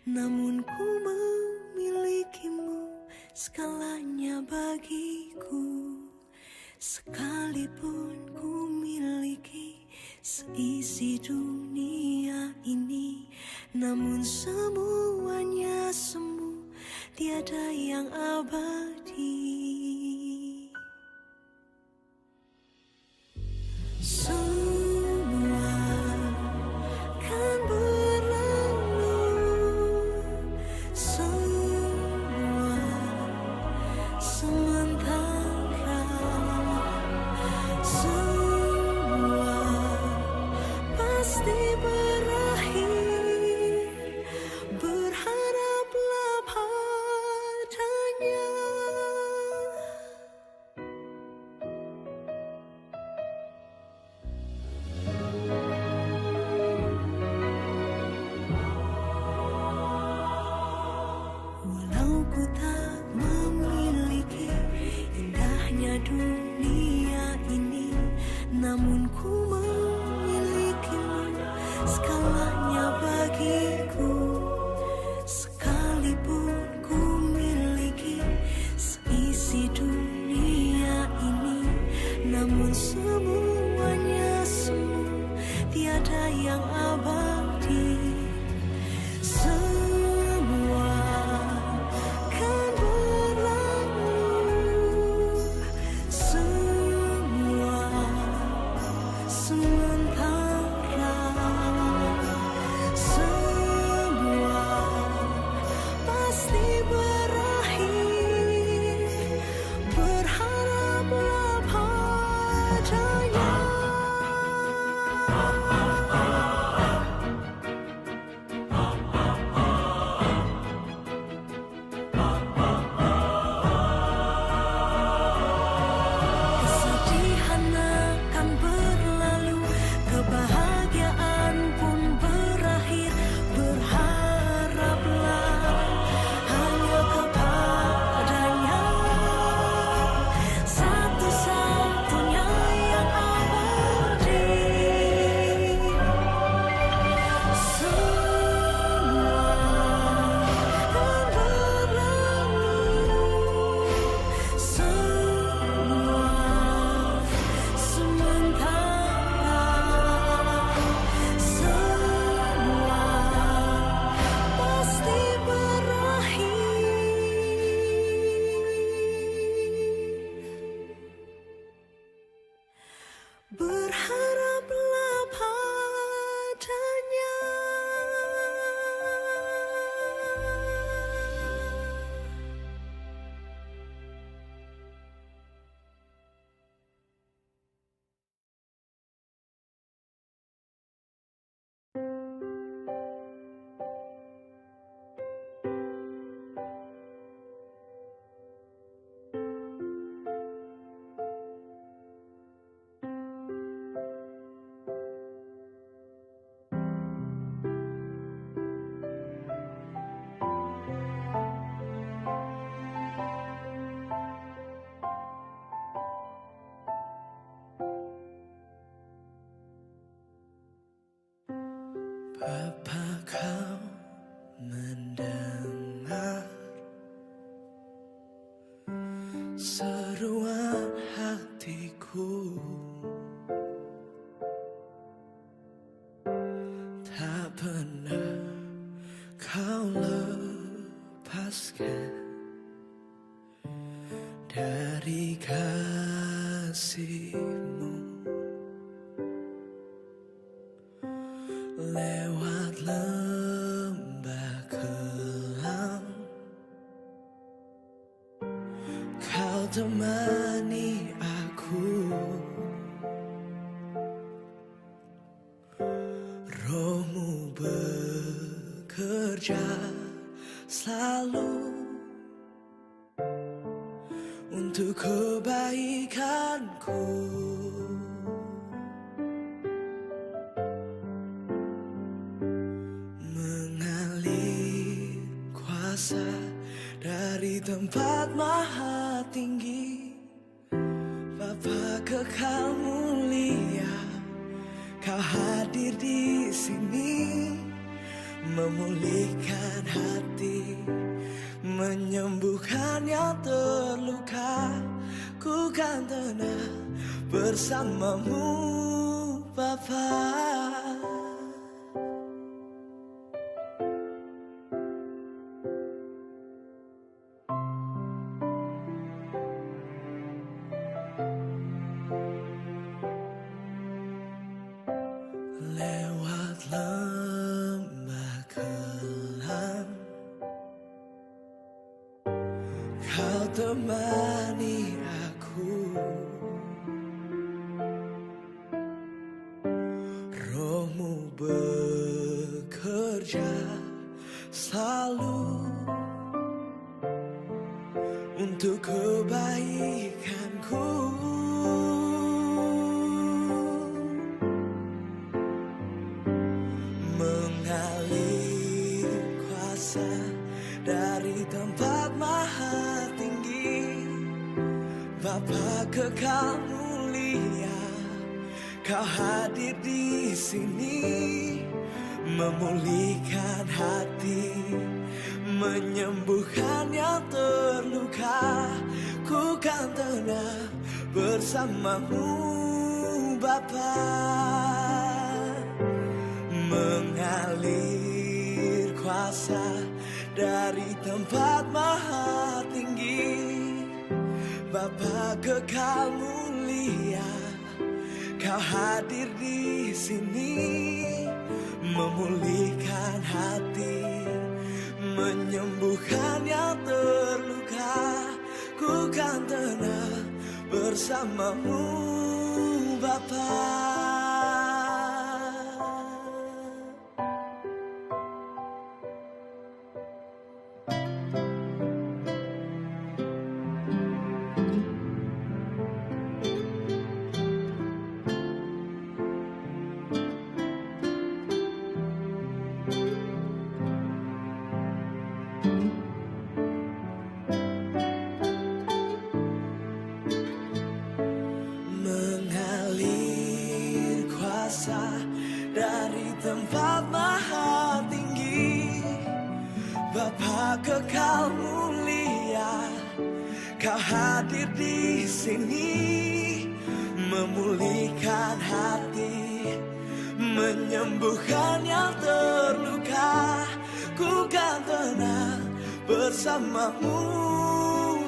namun ku memilikimu, segalanya bagiku. Sekalipun ku miliki seisi dunia ini, namun semuanya semu, tiada yang abadi. Semua kan berlalu, semua sementara, semua pasti berakhir, berharaplah padanya. Walau ku tak memiliki indahnya dunia ini, namun ku memilikimu, segalanya bagiku. Sekalipun ku miliki seisi dunia ini, namun semuanya semu, tiada yang abadi. Semua kan berlalu, semua sementara, semua pasti berakhir, berharaplah padanya. Kesedihan akan berlalu, kebahagiaan pun berakhir, berharaplah hanya kepadanya, satu-satunya yang abadi. Semua kan berlalu, semua sementara, semua pasti berakhir, berharaplah padanya. Apa kau mendengar seruan hatiku? Tak pernah kau lepaskan dari kasihmu. Lewat lembah kelam, kau temani aku. Rohmu bekerja selalu untuk kebaikanku. Mengalir kuasa dari tempat maha tinggi, Bapa kekal mulia, kau hadir di sini memulihkan hati, menyembuhkan yang terluka. Ku kan tenang bersamamu Bapa. Lewat lembah kelam, Kau temani aku. Rohmu bekerja selalu untuk kebaikanku. Mengalir kuasa dari tempat maha tinggi, Bapa kekal mulia, Kau hadir di sini, memulihkan hati, menyembuhkan yang terluka. Ku kan tenang bersamamu Bapa. Mengalir kuasa dari tempat maha tinggi, Bapa kekal mulia, Kau hadir di sini, memulihkan hati, menyembuhkan yang terluka. Ku kan tenang bersamamu Bapa. Mengalir kuasa dari tempat maha tinggi, Bapa kekal mulia, Kau hadir di sini, memulihkan hati, menyembuhkan yang terluka. Ku kan tenang bersamamu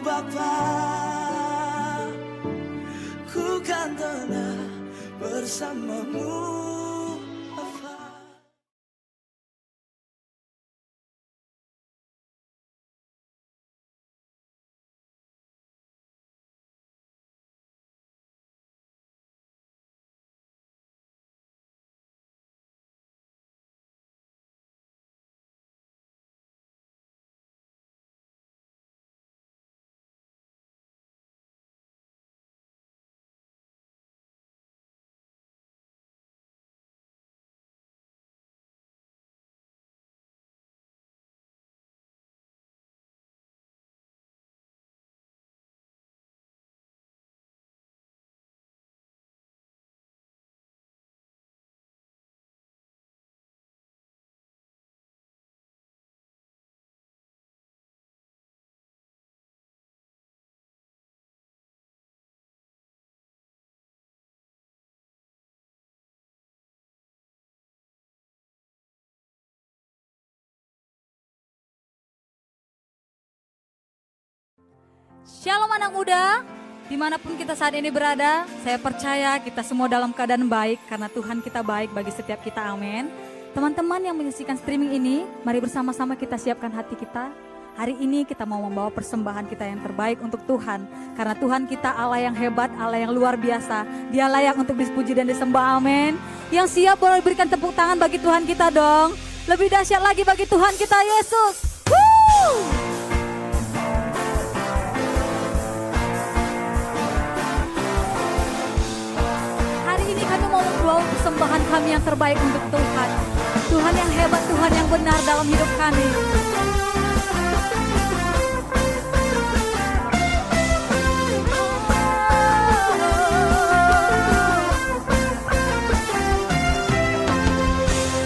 Bapa. Ku kan tenang bersamamu Bapa. Shalom anak muda, dimanapun kita saat ini berada, saya percaya kita semua dalam keadaan baik karena Tuhan kita baik bagi setiap kita, amin. Teman-teman yang menyaksikan streaming ini, mari bersama-sama kita siapkan hati kita. Hari ini kita mau membawa persembahan kita yang terbaik untuk Tuhan. Karena Tuhan kita Allah yang hebat, Allah yang luar biasa. Dia layak untuk dipuji dan disembah, amin. Yang siap boleh berikan tepuk tangan bagi Tuhan kita dong. Lebih dahsyat lagi bagi Tuhan kita, Yesus. Woo! Membawa persembahan kami yang terbaik untuk Tuhan. Tuhan yang hebat, Tuhan yang benar dalam hidup kami.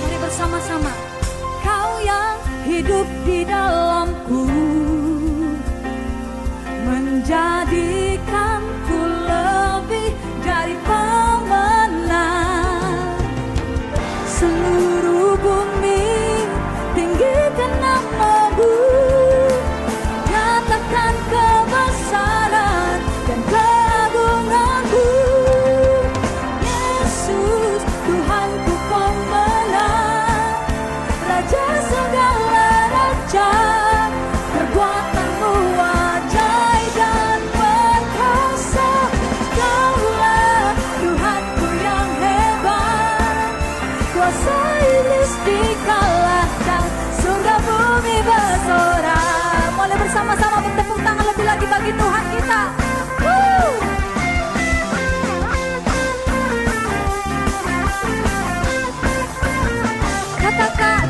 Mari bersama-sama. Kau hidup di dalamku, menjadikanku lebih dari pemenang. Seluruh bumi tinggikan nama-Mu, nyatakan kebesaran dan keagungan-Mu. Yesus, Tuhanku pemenang, Raja segala raja, perbuatan-Mu ajaib dan perkasa. Kaulah Tuhanku yang hebat, kuasa iblis dikalahkan, surga bumi bersorak. Boleh bersama-sama bertepuk tangan lebih lagi bagi Tuhan kita. Katakan,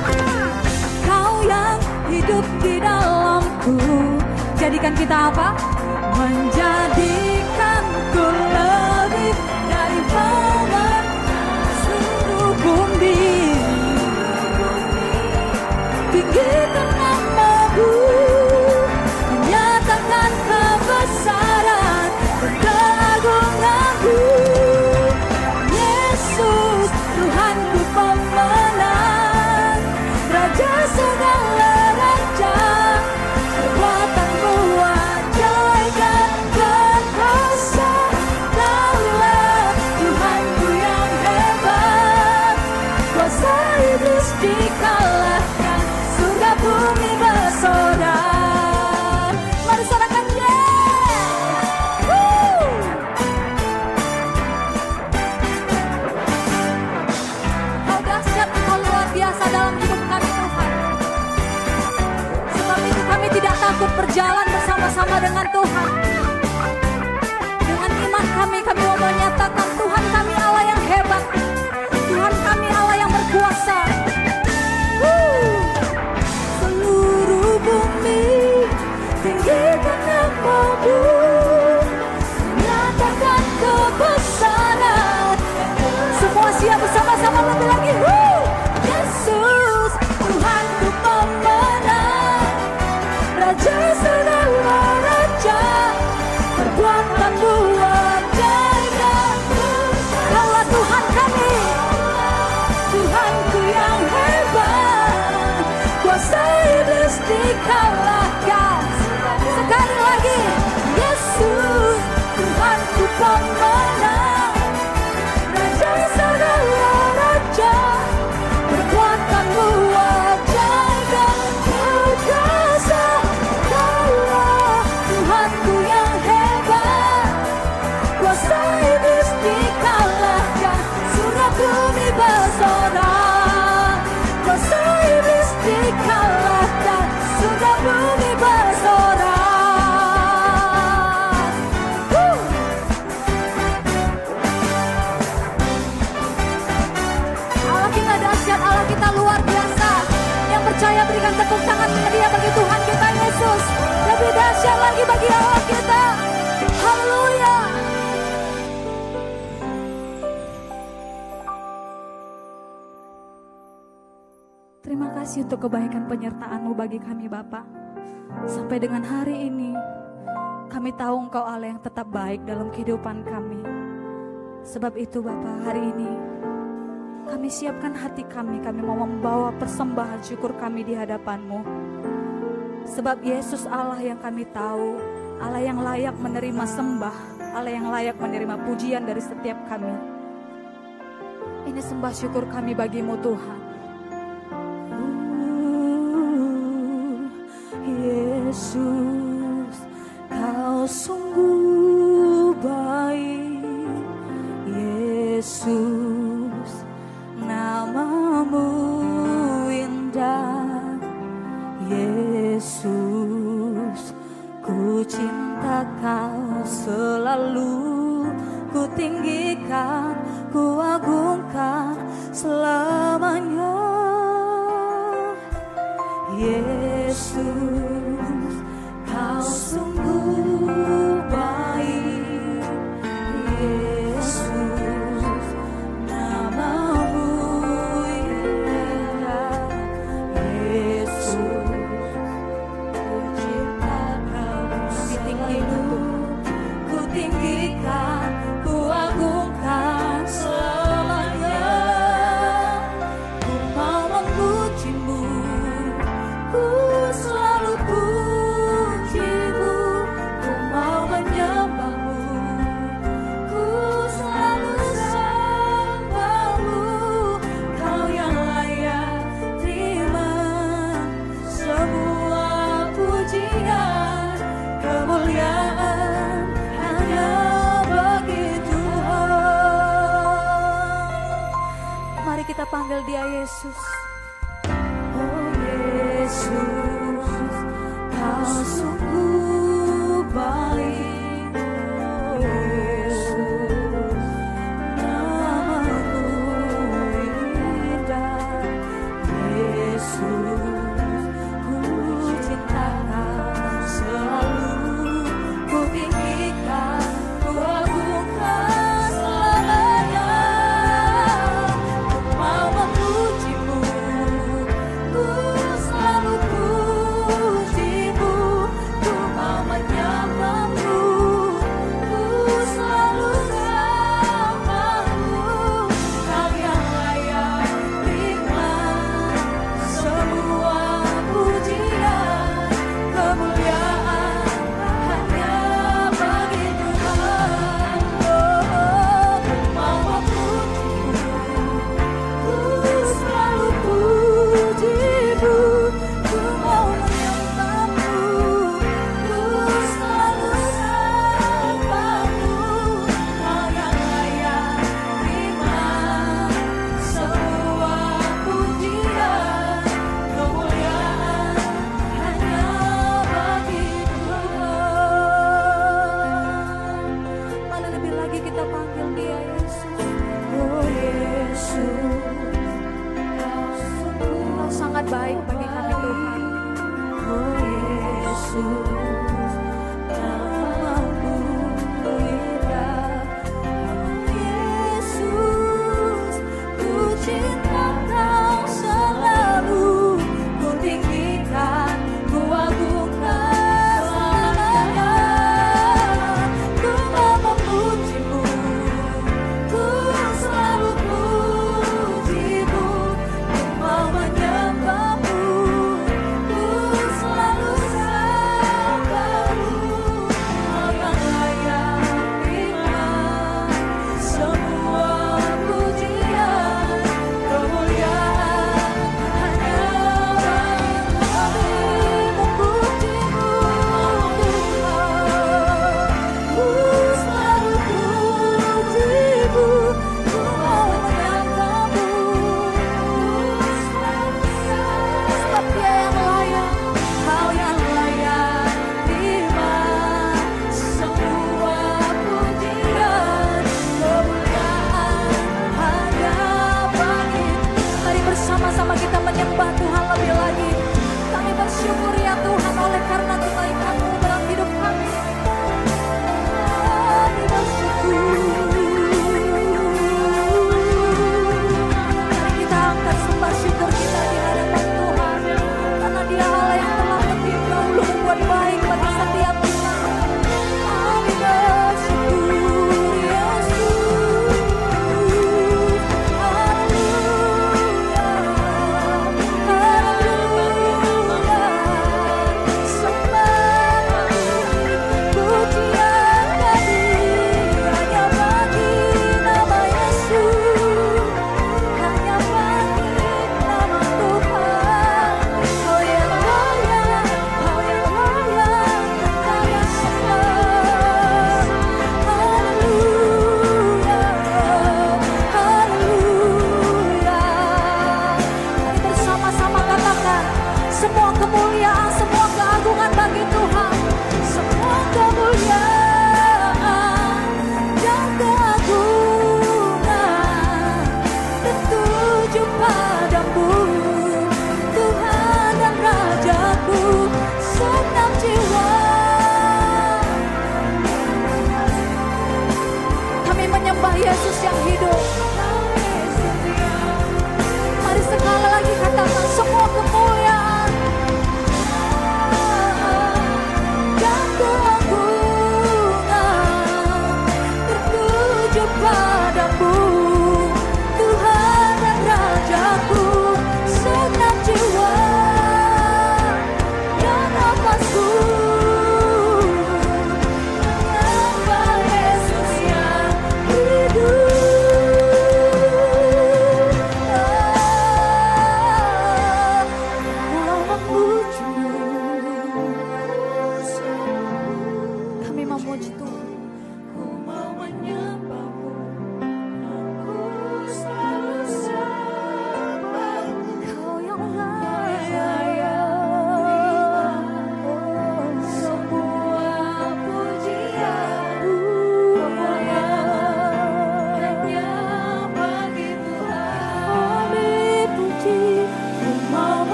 Kau yang hidup di dalamku, jadikan kita apa? Menjadikanku lebih dari pemenang. Seluruh bumi tinggikan nama-Mu, menyatakan kebesaran dan keagungan-Mu. Yesus, Tuhanku pemenang, Raja segala raja, perbuatan-Mu ajaib dan perkasa. Kaulah Tuhanku yang hebat, kuasa iblis dikalahkan, surga bumi bersorak. Mari sorakan Kau dahsyat, Kau luar biasa dalam hidup kami Tuhan. Sebab itu kami tidak takut berjalan bersama-sama dengan Tuhan. Dengan iman kami mau menyatakan Tuhan kami Allah yang hebat, Tuhan kami Allah yang berkuasa. Seluruh bumi tinggikan nama-Mu, nyatakan kebesaran. Semua siap bersama-sama lebih lagi. Yesus, Tuhanku pemenang, Raja segala raja, perbuatan-Mu ajaib dan perkasa. Kaulah Tuhan kami, Tuhanku yang hebat, kuasa iblis dikalahkan. Sekali lagi, Yesus, Tuhanku pemenang, Raja segala raja, perbuatan-Mu ajaib dan perkasa. Kaulah Tuhanku yang hebat, kuasa iblis dikalahkan, surga bumi bersorak. Kuasa iblis dikalahkan, surga bumi bersorak. Allah kita dahsyat, Allah kita luar biasa. Yang percaya berikan tepuk tangan dia bagi Tuhan kita Yesus. Lebih dahsyat lagi bagi Allah kita. Haleluya. Terima kasih untuk kebaikan penyertaan-Mu bagi kami Bapa. Sampai dengan hari ini, kami tahu Engkau Allah yang tetap baik dalam kehidupan kami. Sebab itu Bapa, hari ini kami siapkan hati kami mau membawa persembahan syukur kami di hadapan-Mu. Sebab Yesus Allah yang kami tahu, Allah yang layak menerima sembah, Allah yang layak menerima pujian dari setiap kami. Ini sembah syukur kami bagi-Mu Tuhan. Yesus, Kau sungguh baik. Yesus, nama-Mu indah. Yesus, ku cinta Kau selalu, ku tinggikan, ku agungkan selamanya. Yesus, Kau sungguh baik. Yesus, nama-Mu indah. Yesus, panggil dia Yesus. Oh Yesus, kau sungguh baik. Oh Yesus, namamu indah. Yesus, ku cinta kau selalu, ku tinggikan, ku agungkan selamanya. Ku mau memujimu, ku selalu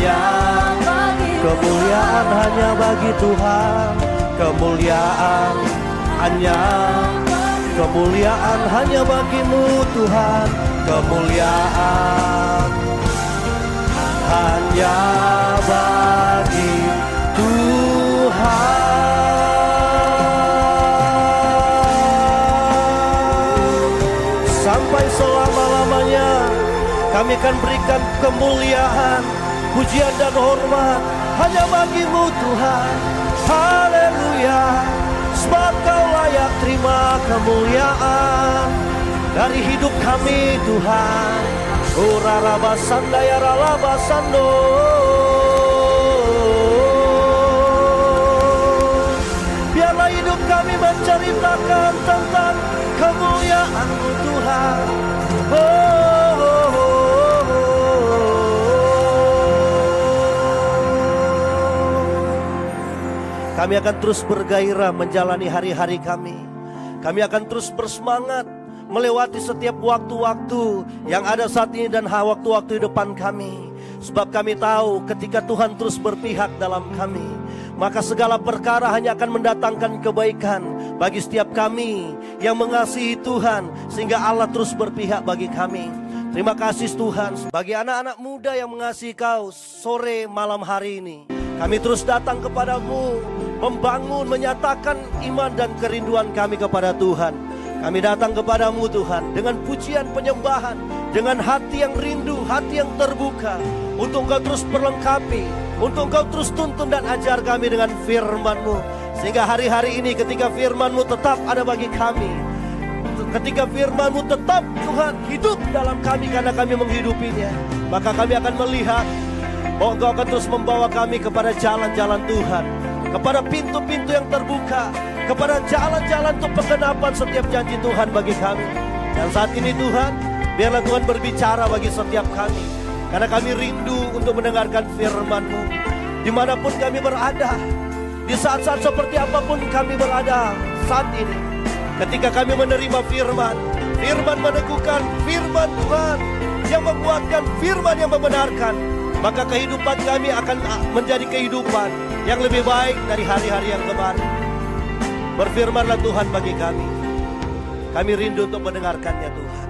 hanya bagi Kemuliaan hanya bagi Tuhan. Kemuliaan hanya bagimu Tuhan. Kemuliaan hanya bagi Tuhan. Sampai selama-lamanya kami akan berikan kemuliaan, pujian dan hormat hanya bagimu Tuhan. Haleluya. Sebab Kau layak terima kemuliaan dari hidup kami Tuhan. Urarabasanda ya ralabasando. Biarlah hidup kami menceritakan tentang kemuliaan-Mu Tuhan. Kami akan terus bergairah menjalani hari-hari kami. Kami akan terus bersemangat melewati setiap waktu-waktu yang ada saat ini dan waktu-waktu di depan kami. Sebab kami tahu ketika Tuhan terus berpihak dalam kami, maka segala perkara hanya akan mendatangkan kebaikan bagi setiap kami yang mengasihi Tuhan, sehingga Allah terus berpihak bagi kami. Terima kasih Tuhan. Bagi anak-anak muda yang mengasihi Kau sore malam hari ini, kami terus datang kepadamu, membangun, menyatakan iman dan kerinduan kami kepada Tuhan. Kami datang kepadamu Tuhan dengan pujian penyembahan, dengan hati yang rindu, hati yang terbuka, untuk Engkau terus perlengkapi, untuk Engkau terus tuntun dan ajar kami dengan firman-Mu. Sehingga hari-hari ini ketika firman-Mu tetap ada bagi kami, ketika firman-Mu tetap Tuhan hidup dalam kami karena kami menghidupinya, maka kami akan melihat bahwa Engkau akan terus membawa kami kepada jalan-jalan Tuhan, kepada pintu-pintu yang terbuka, kepada jalan-jalan untuk penggenapan setiap janji Tuhan bagi kami. Dan saat ini Tuhan, biarlah Tuhan berbicara bagi setiap kami, karena kami rindu untuk mendengarkan firman-Mu. Dimanapun kami berada, di saat-saat seperti apapun kami berada saat ini, ketika kami menerima firman, firman meneguhkan, firman Tuhan yang menguatkan, firman yang membenarkan, maka kehidupan kami akan menjadi kehidupan yang lebih baik dari hari-hari yang kemarin. Berfirmanlah Tuhan bagi kami. Kami rindu untuk mendengarkannya Tuhan.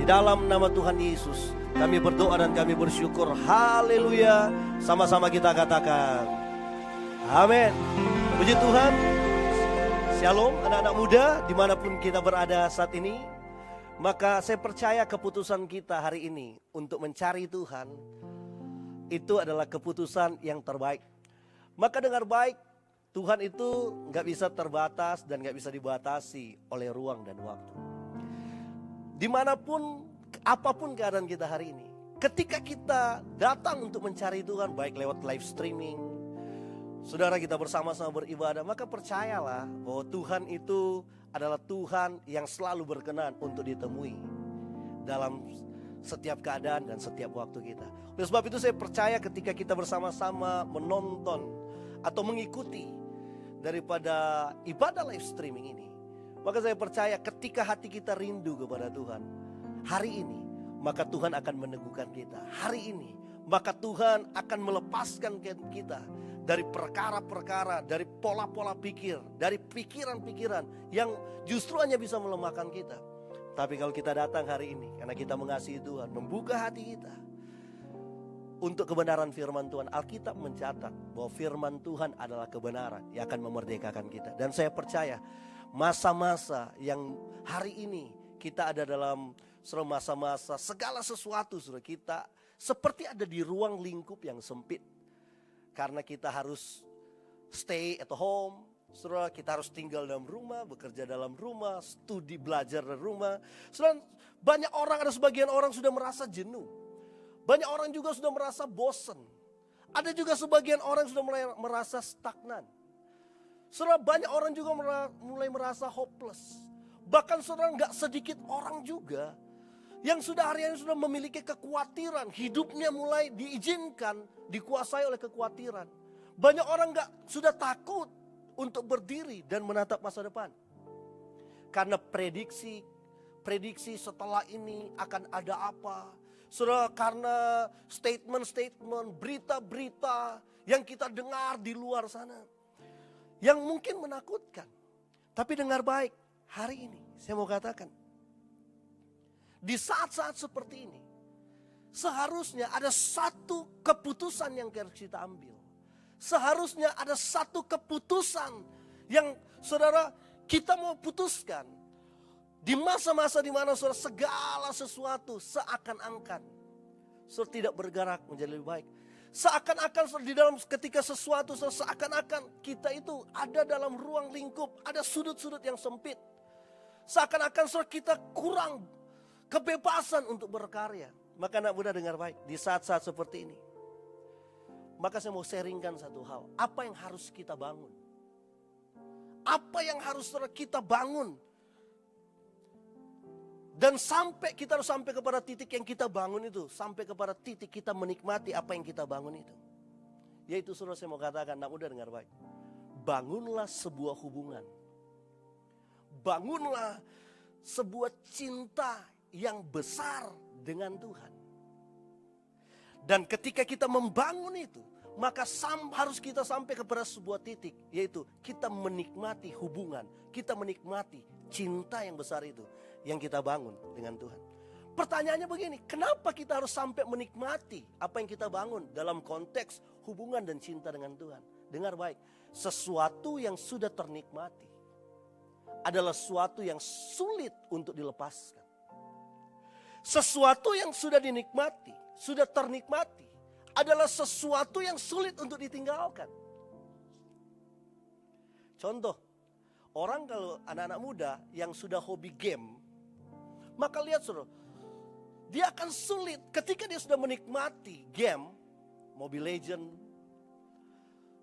Di dalam nama Tuhan Yesus kami berdoa dan kami bersyukur. Haleluya. Sama-sama kita katakan amin. Puji Tuhan. Shalom anak-anak muda dimanapun kita berada saat ini. Maka saya percaya keputusan kita hari ini untuk mencari Tuhan itu adalah keputusan yang terbaik. Maka dengar baik, Tuhan itu gak bisa terbatas dan gak bisa dibatasi oleh ruang dan waktu. Dimanapun, apapun keadaan kita hari ini, ketika kita datang untuk mencari Tuhan, baik lewat live streaming, saudara kita bersama-sama beribadah, maka percayalah bahwa Tuhan itu adalah Tuhan yang selalu berkenan untuk ditemui dalam setiap keadaan dan setiap waktu kita. Oleh sebab itu saya percaya ketika kita bersama-sama menonton atau mengikuti daripada ibadah live streaming ini, maka saya percaya ketika hati kita rindu kepada Tuhan hari ini, maka Tuhan akan meneguhkan kita. Hari ini maka Tuhan akan melepaskan kita dari perkara-perkara, dari pola-pola pikir, dari pikiran-pikiran yang justru hanya bisa melemahkan kita. Tapi kalau kita datang hari ini karena kita mengasihi Tuhan, membuka hati kita untuk kebenaran firman Tuhan, Alkitab mencatat bahwa firman Tuhan adalah kebenaran yang akan memerdekakan kita. Dan saya percaya masa-masa yang hari ini kita ada dalam masa-masa segala sesuatu, saudara, kita seperti ada di ruang lingkup yang sempit. Karena kita harus stay at home, saudara, kita harus tinggal dalam rumah, bekerja dalam rumah, studi belajar dari rumah. Saudara, banyak orang, ada sebagian orang sudah merasa jenuh. Banyak orang juga sudah merasa bosan. Ada juga sebagian orang sudah mulai merasa stagnan. Saudara, banyak orang juga mulai merasa hopeless. Bahkan saudara, gak sedikit orang juga yang sudah hari-hari sudah memiliki kekhawatiran. Hidupnya mulai diizinkan, dikuasai oleh kekhawatiran. Banyak orang sudah takut untuk berdiri dan menatap masa depan. Karena prediksi setelah ini akan ada apa. Saudara, karena statement-statement, berita-berita yang kita dengar di luar sana, yang mungkin menakutkan. Tapi dengar baik, hari ini saya mau katakan, di saat-saat seperti ini, seharusnya ada satu keputusan yang harus kita ambil. Seharusnya ada satu keputusan yang saudara kita mau putuskan. Di masa-masa di mana saudara segala sesuatu seakan-akan saudara tidak bergerak menjadi lebih baik. Seakan-akan di dalam ketika sesuatu seakan-akan kita itu ada dalam ruang lingkup, ada sudut-sudut yang sempit. Seakan-akan saudara kita kurang kebebasan untuk berkarya. Maka anak muda dengar baik, di saat-saat seperti ini, maka saya mau sharingkan satu hal. Apa yang harus kita bangun? Apa yang harus kita bangun? Dan kita harus sampai kepada titik yang kita bangun itu. Sampai kepada titik kita menikmati apa yang kita bangun itu. Yaitu saudara, saya mau katakan, anak muda dengar baik. Bangunlah sebuah hubungan. Bangunlah sebuah cinta yang besar dengan Tuhan. Dan ketika kita membangun itu, maka harus kita sampai kepada sebuah titik, yaitu kita menikmati hubungan, kita menikmati cinta yang besar itu yang kita bangun dengan Tuhan. Pertanyaannya begini, kenapa kita harus sampai menikmati apa yang kita bangun dalam konteks hubungan dan cinta dengan Tuhan? Dengar baik, sesuatu yang sudah ternikmati adalah sesuatu yang sulit untuk dilepaskan. Sesuatu yang sudah dinikmati, sudah ternikmati, adalah sesuatu yang sulit untuk ditinggalkan. Contoh, orang kalau anak-anak muda yang sudah hobi game, maka lihat saudara, dia akan sulit ketika dia sudah menikmati game, Mobile Legend,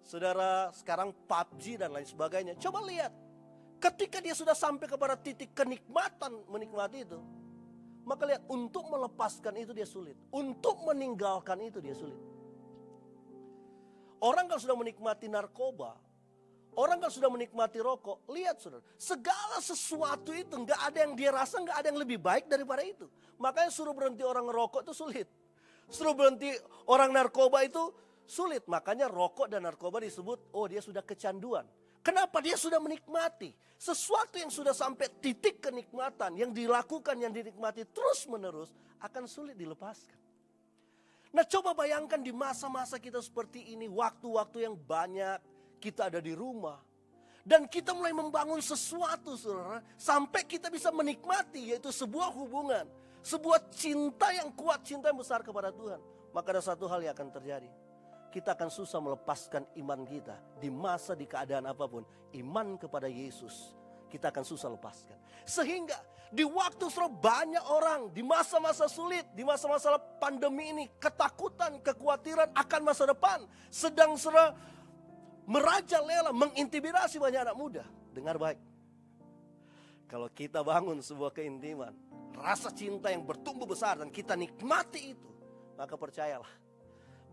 saudara sekarang PUBG dan lain sebagainya. Coba lihat, ketika dia sudah sampai kepada titik kenikmatan menikmati itu, maka lihat, untuk melepaskan itu dia sulit. Untuk meninggalkan itu dia sulit. Orang kalau sudah menikmati narkoba, orang kalau sudah menikmati rokok, lihat saudara, segala sesuatu itu nggak ada yang dia rasa, nggak ada yang lebih baik daripada itu. Makanya suruh berhenti orang ngerokok itu sulit. Suruh berhenti orang narkoba itu sulit. Makanya rokok dan narkoba disebut, oh dia sudah kecanduan. Kenapa? Dia sudah menikmati sesuatu yang sudah sampai titik kenikmatan, yang dilakukan, yang dinikmati terus menerus, akan sulit dilepaskan. Nah, coba bayangkan di masa-masa kita seperti ini, waktu-waktu yang banyak kita ada di rumah, dan kita mulai membangun sesuatu saudara, sampai kita bisa menikmati, yaitu sebuah hubungan, sebuah cinta yang kuat, cinta yang besar kepada Tuhan. Maka ada satu hal yang akan terjadi. Kita akan susah melepaskan iman kita. Di masa, di keadaan apapun, iman kepada Yesus kita akan susah lepaskan. Sehingga di waktu banyak orang di masa-masa sulit, di masa-masa pandemi ini, ketakutan, kekhawatiran akan masa depan sedang merajalela, mengintimidasi banyak anak muda. Dengar baik, kalau kita bangun sebuah keintiman, rasa cinta yang bertumbuh besar dan kita nikmati itu, maka percayalah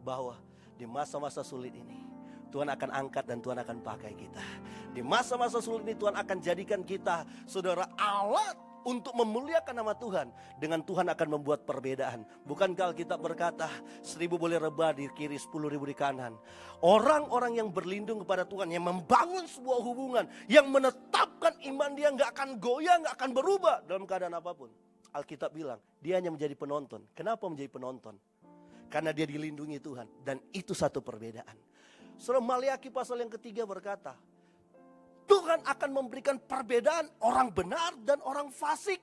bahwa di masa-masa sulit ini Tuhan akan angkat dan Tuhan akan pakai kita. Di masa-masa sulit ini Tuhan akan jadikan kita, saudara, alat untuk memuliakan nama Tuhan. Dengan Tuhan akan membuat perbedaan. Bukankah Alkitab berkata, 1000 boleh rebah di kiri, 10.000 di kanan. Orang-orang yang berlindung kepada Tuhan, yang membangun sebuah hubungan, yang menetapkan iman dia gak akan goyah, gak akan berubah dalam keadaan apapun. Alkitab bilang, dia hanya menjadi penonton. Kenapa menjadi penonton? Karena dia dilindungi Tuhan. Dan itu satu perbedaan. Surah Maliaki pasal yang ketiga berkata, Tuhan akan memberikan perbedaan orang benar dan orang fasik.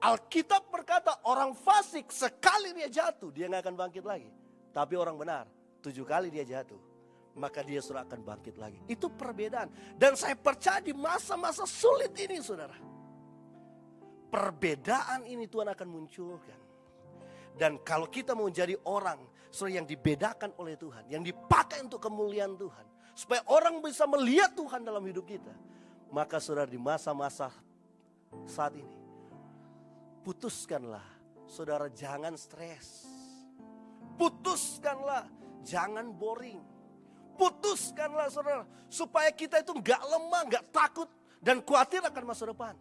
Alkitab berkata orang fasik sekali dia jatuh, dia gak akan bangkit lagi. Tapi orang benar 7 kali dia jatuh, maka dia sudah akan bangkit lagi. Itu perbedaan. Dan saya percaya di masa-masa sulit ini saudara, perbedaan ini Tuhan akan munculkan. Dan kalau kita mau jadi orang yang dibedakan oleh Tuhan, yang dipakai untuk kemuliaan Tuhan, supaya orang bisa melihat Tuhan dalam hidup kita, maka saudara di masa-masa saat ini, putuskanlah saudara jangan stres. Putuskanlah jangan boring. Putuskanlah saudara supaya kita itu gak lemah, gak takut dan khawatir akan masa depan.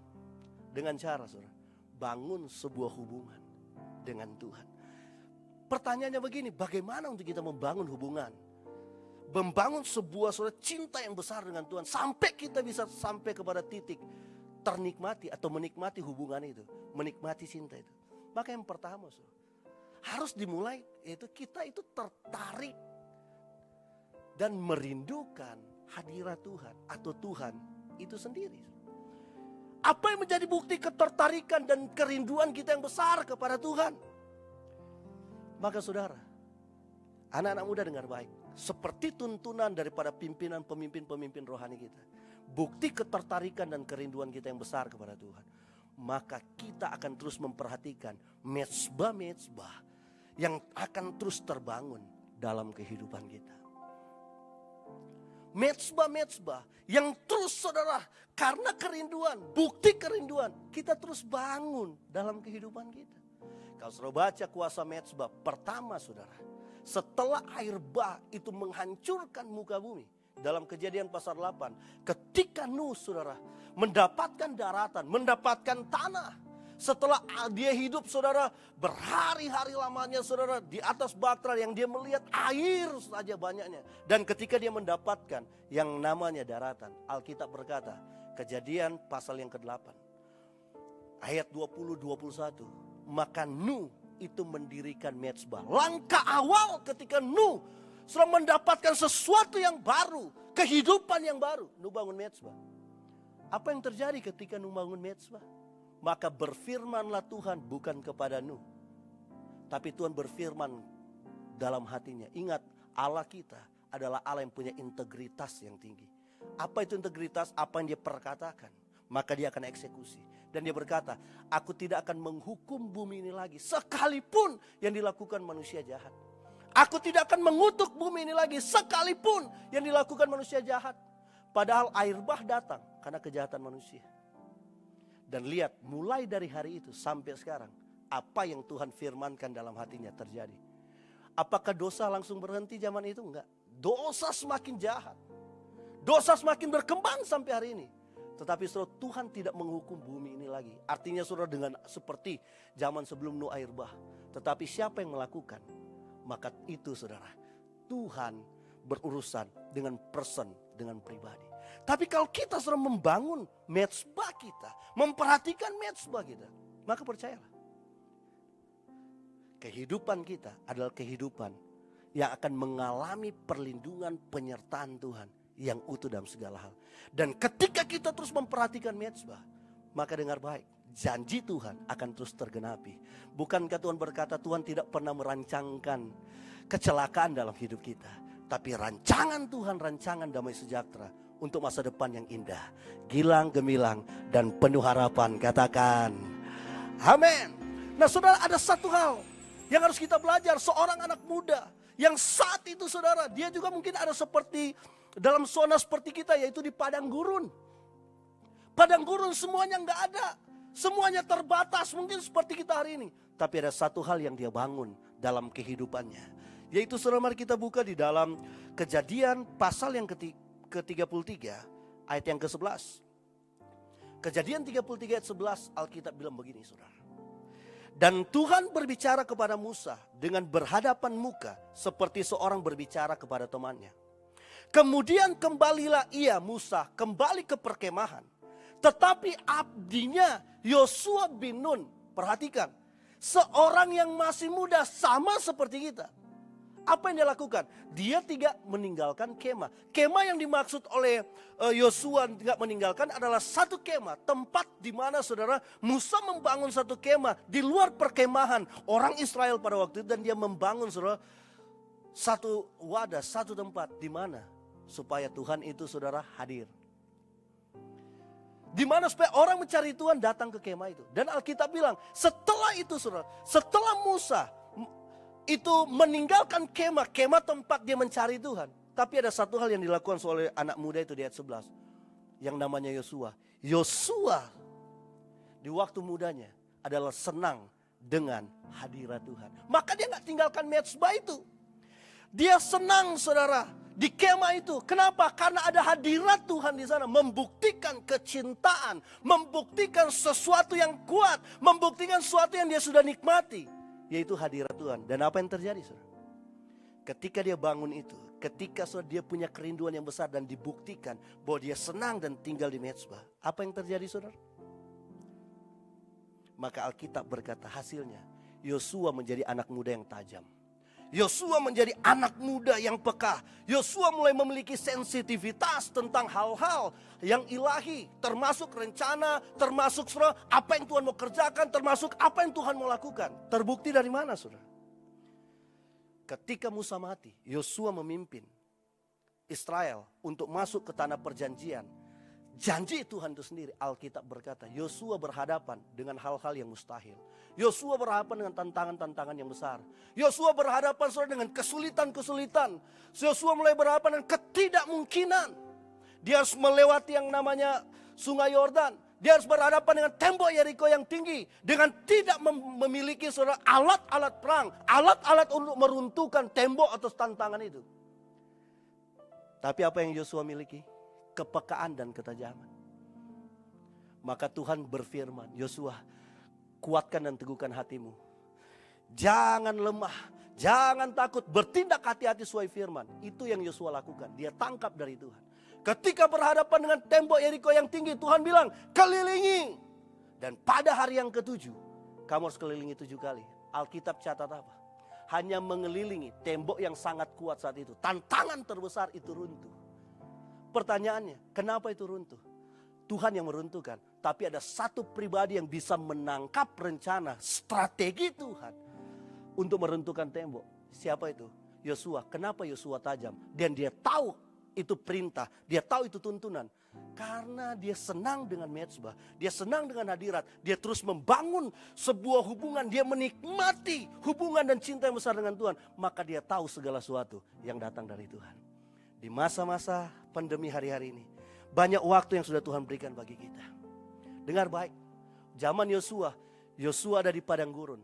Dengan cara saudara bangun sebuah hubungan dengan Tuhan. Pertanyaannya begini, bagaimana untuk kita membangun hubungan? Membangun sebuah cinta yang besar dengan Tuhan. Sampai kita bisa sampai kepada titik ternikmati atau menikmati hubungan itu. Menikmati cinta itu. Maka yang pertama harus dimulai, yaitu kita itu tertarik dan merindukan hadirat Tuhan atau Tuhan itu sendiri. Apa yang menjadi bukti ketertarikan dan kerinduan kita yang besar kepada Tuhan? Maka saudara, anak-anak muda dengar baik. Seperti tuntunan daripada pemimpin-pemimpin rohani kita. Bukti ketertarikan dan kerinduan kita yang besar kepada Tuhan. Maka kita akan terus memperhatikan mezbah-mezbah yang akan terus terbangun dalam kehidupan kita. Mezbah-mezbah yang terus saudara, karena kerinduan, bukti kerinduan, kita terus bangun dalam kehidupan kita. Kalau saudara baca kuasa mezbah pertama saudara, setelah air bah itu menghancurkan muka bumi. Dalam Kejadian pasal 8. Ketika Nuh saudara mendapatkan daratan, mendapatkan tanah. Setelah dia hidup saudara berhari-hari lamanya saudara di atas bahtera yang dia melihat air saja banyaknya. Dan ketika dia mendapatkan yang namanya daratan. Alkitab berkata, Kejadian pasal yang ke-8. Ayat 20-21. Maka Nuh itu mendirikan mezbah. Langkah awal ketika Nuh sudah mendapatkan sesuatu yang baru, kehidupan yang baru, Nuh bangun mezbah. Apa yang terjadi ketika Nuh bangun mezbah? Maka berfirmanlah Tuhan bukan kepada Nuh, tapi Tuhan berfirman dalam hatinya. Ingat, Allah kita adalah Allah yang punya integritas yang tinggi. Apa itu integritas? Apa yang dia perkatakan, maka dia akan eksekusi. Dan dia berkata, aku tidak akan menghukum bumi ini lagi, sekalipun yang dilakukan manusia jahat. Aku tidak akan mengutuk bumi ini lagi, sekalipun yang dilakukan manusia jahat. Padahal air bah datang karena kejahatan manusia. Dan lihat, mulai dari hari itu sampai sekarang, apa yang Tuhan firmankan dalam hatinya terjadi. Apakah dosa langsung berhenti zaman itu? Enggak. Dosa semakin jahat. Dosa semakin berkembang sampai hari ini. Tetapi saudara, Tuhan tidak menghukum bumi ini lagi. Artinya saudara, dengan seperti zaman sebelum Nuh air bah. Tetapi siapa yang melakukan? Maka itu saudara, Tuhan berurusan dengan person, dengan pribadi. Tapi kalau kita saudara membangun mezbah kita, memperhatikan mezbah kita, maka percayalah, kehidupan kita adalah kehidupan yang akan mengalami perlindungan penyertaan Tuhan yang utuh dalam segala hal. Dan ketika kita terus memperhatikan mezbah, maka dengar baik, janji Tuhan akan terus tergenapi. Bukankah Tuhan berkata Tuhan tidak pernah merancangkan kecelakaan dalam hidup kita, tapi rancangan Tuhan, rancangan damai sejahtera untuk masa depan yang indah, gilang gemilang dan penuh harapan. Katakan amin. Nah saudara, ada satu hal yang harus kita belajar. Seorang anak muda yang saat itu saudara, dia juga mungkin ada seperti dalam zona seperti kita, yaitu di padang gurun. Padang gurun semuanya nggak ada, semuanya terbatas, mungkin seperti kita hari ini. Tapi ada satu hal yang dia bangun dalam kehidupannya, yaitu saudara, mari kita buka di dalam Kejadian pasal yang ke-33 ayat yang ke-11. Kejadian 33 ayat 11, Alkitab bilang begini saudara. Dan Tuhan berbicara kepada Musa dengan berhadapan muka seperti seorang berbicara kepada temannya. Kemudian kembalilah ia, Musa, kembali ke perkemahan. Tetapi abdinya Yosua bin Nun, perhatikan, seorang yang masih muda sama seperti kita. Apa yang dia lakukan? Dia tidak meninggalkan kemah. Kemah yang dimaksud oleh Yosua tidak meninggalkan adalah satu kemah. Tempat di mana saudara, Musa membangun satu kemah di luar perkemahan orang Israel pada waktu itu. Dan dia membangun saudara, satu wadah, satu tempat di mana supaya Tuhan itu saudara hadir. Di mana supaya orang mencari Tuhan datang ke kemah itu. Dan Alkitab bilang setelah itu saudara, setelah Musa itu meninggalkan kemah tempat dia mencari Tuhan. Tapi ada satu hal yang dilakukan oleh anak muda itu di ayat 11. Yang namanya Yosua. Yosua di waktu mudanya adalah senang dengan hadirat Tuhan. Maka dia gak tinggalkan mezbah itu. Dia senang saudara di kemah itu. Kenapa? Karena ada hadirat Tuhan di sana. Membuktikan kecintaan. Membuktikan sesuatu yang kuat. Membuktikan sesuatu yang dia sudah nikmati. yaitu hadirat Tuhan. Dan apa yang terjadi, saudara? Ketika dia bangun itu, ketika saudara dia punya kerinduan yang besar dan dibuktikan bahwa dia senang dan tinggal di mezbah, apa yang terjadi, saudara? Maka Alkitab berkata hasilnya, Yosua menjadi anak muda yang tajam. Yosua menjadi anak muda yang peka. Yosua mulai memiliki sensitivitas tentang hal-hal yang ilahi, termasuk rencana, termasuk saudara, apa yang Tuhan mau kerjakan, termasuk apa yang Tuhan mau lakukan. Terbukti dari mana, saudara? Ketika Musa mati, Yosua memimpin Israel untuk masuk ke tanah perjanjian. Janji Tuhan itu sendiri, Alkitab berkata, Yosua berhadapan dengan hal-hal yang mustahil. Yosua berhadapan dengan tantangan-tantangan yang besar. Yosua berhadapan saudara dengan kesulitan-kesulitan. Yosua mulai berhadapan dengan ketidakmungkinan. Dia harus melewati yang namanya Sungai Yordan. Dia harus berhadapan dengan tembok Yeriko yang tinggi. Dengan tidak memiliki saudara alat-alat perang. Alat-alat untuk meruntuhkan tembok atau tantangan itu. Tapi apa yang Yosua miliki? Kepekaan dan ketajaman. Maka Tuhan berfirman, Yosua, kuatkan dan teguhkan hatimu. Jangan lemah, jangan takut, bertindak hati-hati sesuai firman. Itu yang Yosua lakukan, dia tangkap dari Tuhan. Ketika berhadapan dengan tembok Yeriko yang tinggi, Tuhan bilang, kelilingi. Dan pada hari yang ke-7, kamu harus kelilingi 7 kali. Alkitab catat apa? Hanya mengelilingi tembok yang sangat kuat saat itu. Tantangan terbesar itu runtuh. Pertanyaannya, kenapa itu runtuh? Tuhan yang meruntuhkan. Tapi ada satu pribadi yang bisa menangkap rencana, strategi Tuhan untuk meruntuhkan tembok. Siapa itu? Yosua. Kenapa Yosua tajam? Dan dia tahu itu perintah, dia tahu itu tuntunan. Karena dia senang dengan mezbah, dia senang dengan hadirat. Dia terus membangun sebuah hubungan, dia menikmati hubungan dan cinta yang besar dengan Tuhan. Maka dia tahu segala sesuatu yang datang dari Tuhan. Di masa-masa pandemi hari-hari ini, banyak waktu yang sudah Tuhan berikan bagi kita. Dengar baik, zaman Yosua, Yosua ada di padang gurun.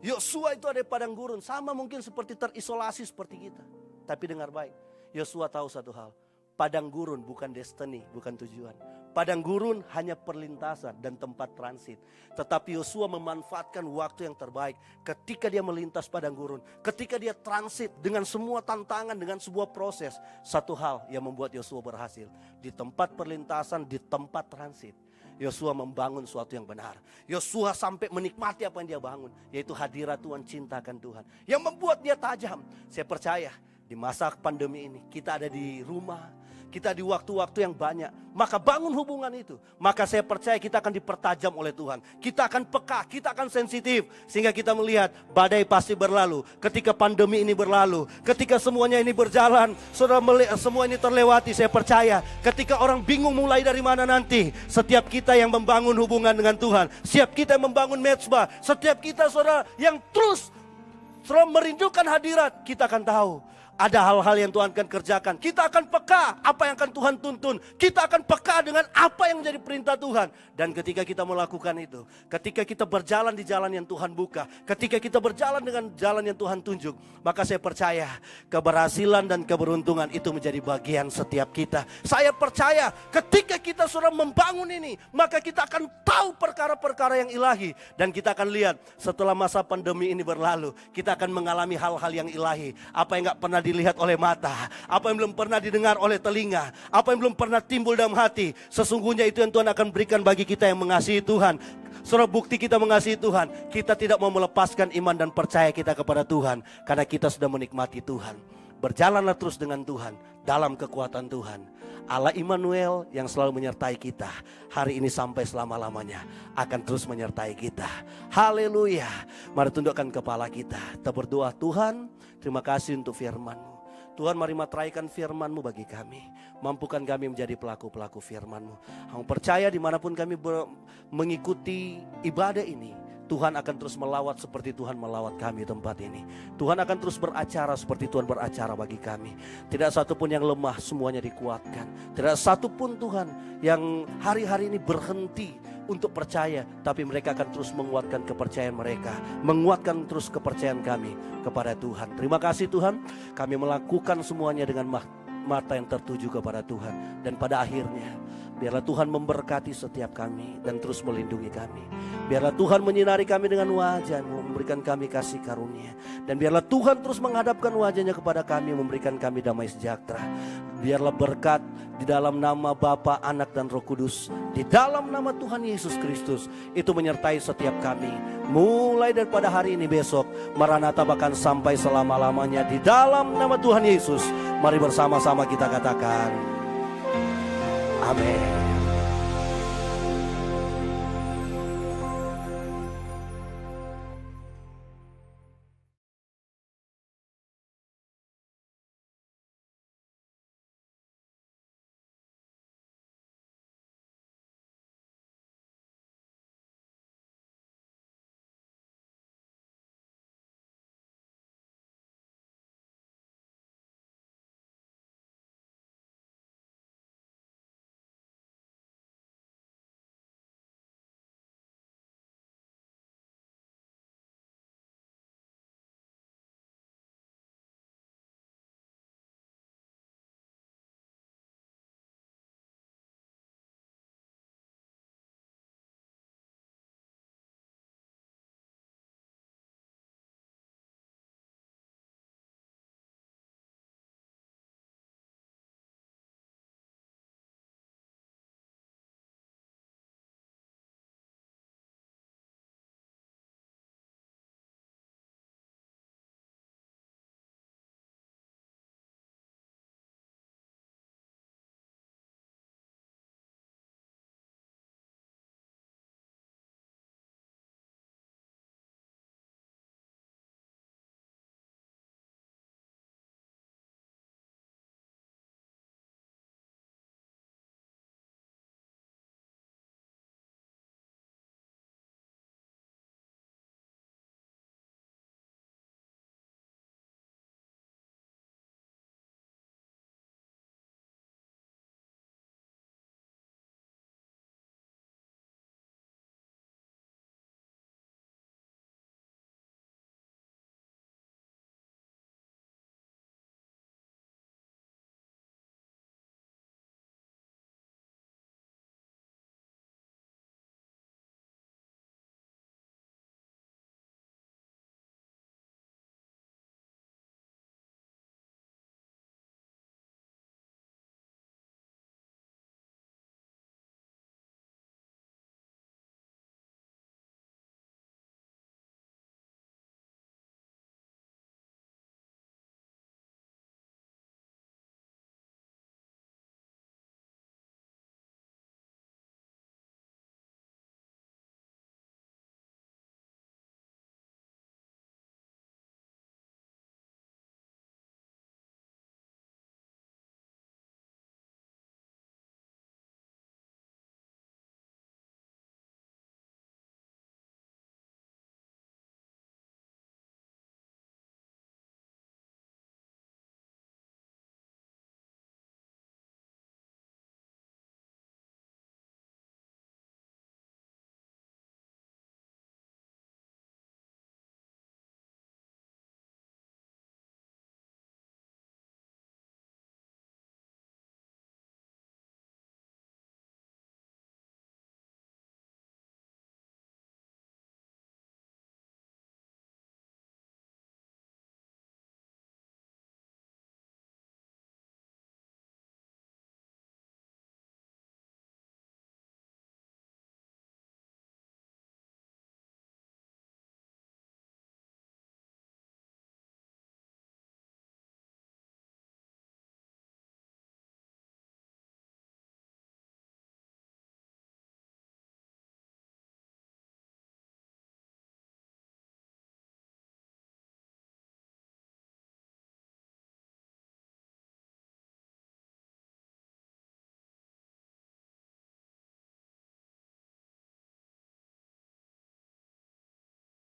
Yosua itu ada di padang gurun, sama mungkin seperti terisolasi seperti kita. Tapi dengar baik, Yosua tahu satu hal, padang gurun bukan destiny, bukan tujuan. Padang gurun hanya perlintasan dan tempat transit. Tetapi Yosua memanfaatkan waktu yang terbaik. Ketika dia melintas padang gurun, ketika dia transit dengan semua tantangan, dengan sebuah proses. Satu hal yang membuat Yosua berhasil. Di tempat perlintasan, di tempat transit, Yosua membangun sesuatu yang benar. Yosua sampai menikmati apa yang dia bangun, yaitu hadirat Tuhan, cintakan Tuhan, yang membuat dia tajam. Saya percaya di masa pandemi ini kita ada di rumah, kita di waktu-waktu yang banyak, maka bangun hubungan itu. Maka saya percaya kita akan dipertajam oleh Tuhan. Kita akan peka, kita akan sensitif. Sehingga kita melihat badai pasti berlalu. Ketika pandemi ini berlalu, ketika semuanya ini berjalan, saudara semua ini terlewati, saya percaya ketika orang bingung mulai dari mana nanti, setiap kita yang membangun hubungan dengan Tuhan, setiap kita yang membangun mezbah, setiap kita saudara yang terus merindukan hadirat, kita akan tahu ada hal-hal yang Tuhan akan kerjakan. Kita akan peka apa yang akan Tuhan tuntun. Kita akan peka dengan apa yang menjadi perintah Tuhan. Dan ketika kita melakukan itu, ketika kita berjalan di jalan yang Tuhan buka, ketika kita berjalan dengan jalan yang Tuhan tunjuk, maka saya percaya keberhasilan dan keberuntungan itu menjadi bagian setiap kita. Saya percaya ketika kita sudah membangun ini, maka kita akan tahu perkara-perkara yang ilahi. Dan kita akan lihat setelah masa pandemi ini berlalu, kita akan mengalami hal-hal yang ilahi. Apa yang gak pernah dilihat oleh mata, apa yang belum pernah didengar oleh telinga, apa yang belum pernah timbul dalam hati, sesungguhnya itu yang Tuhan akan berikan bagi kita yang mengasihi Tuhan. Saudara, bukti kita mengasihi Tuhan, kita tidak mau melepaskan iman dan percaya kita kepada Tuhan, karena kita sudah menikmati Tuhan. Berjalanlah terus dengan Tuhan, dalam kekuatan Tuhan. Allah Immanuel yang selalu menyertai kita, hari ini sampai selama-lamanya akan terus menyertai kita. Haleluya. Mari tundukkan kepala kita, kita berdoa. Tuhan, terima kasih untuk firman-Mu. Tuhan, mari materaikan firman-Mu bagi kami. Mampukan kami menjadi pelaku-pelaku firman-Mu. Aku percaya dimanapun kami mengikuti ibadah ini, Tuhan akan terus melawat seperti Tuhan melawat kami tempat ini. Tuhan akan terus beracara seperti Tuhan beracara bagi kami. Tidak satupun yang lemah, semuanya dikuatkan. Tidak satupun Tuhan yang hari-hari ini berhenti untuk percaya, tapi mereka akan terus menguatkan kepercayaan mereka, menguatkan terus kepercayaan kami kepada Tuhan. Terima kasih Tuhan, kami melakukan semuanya dengan mata yang tertuju kepada Tuhan. Dan pada akhirnya biarlah Tuhan memberkati setiap kami dan terus melindungi kami. Biarlah Tuhan menyinari kami dengan wajah-Mu, memberikan memberikan kami kasih karunia. Dan biarlah Tuhan terus menghadapkan wajahnya kepada kami, memberikan kami damai sejahtera. Biarlah berkat di dalam nama Bapa, Anak, dan Roh Kudus, di dalam nama Tuhan Yesus Kristus, itu menyertai setiap kami. Mulai daripada hari ini, besok, Maranatha, bahkan sampai selama-lamanya. Di dalam nama Tuhan Yesus, mari bersama-sama kita katakan, amin.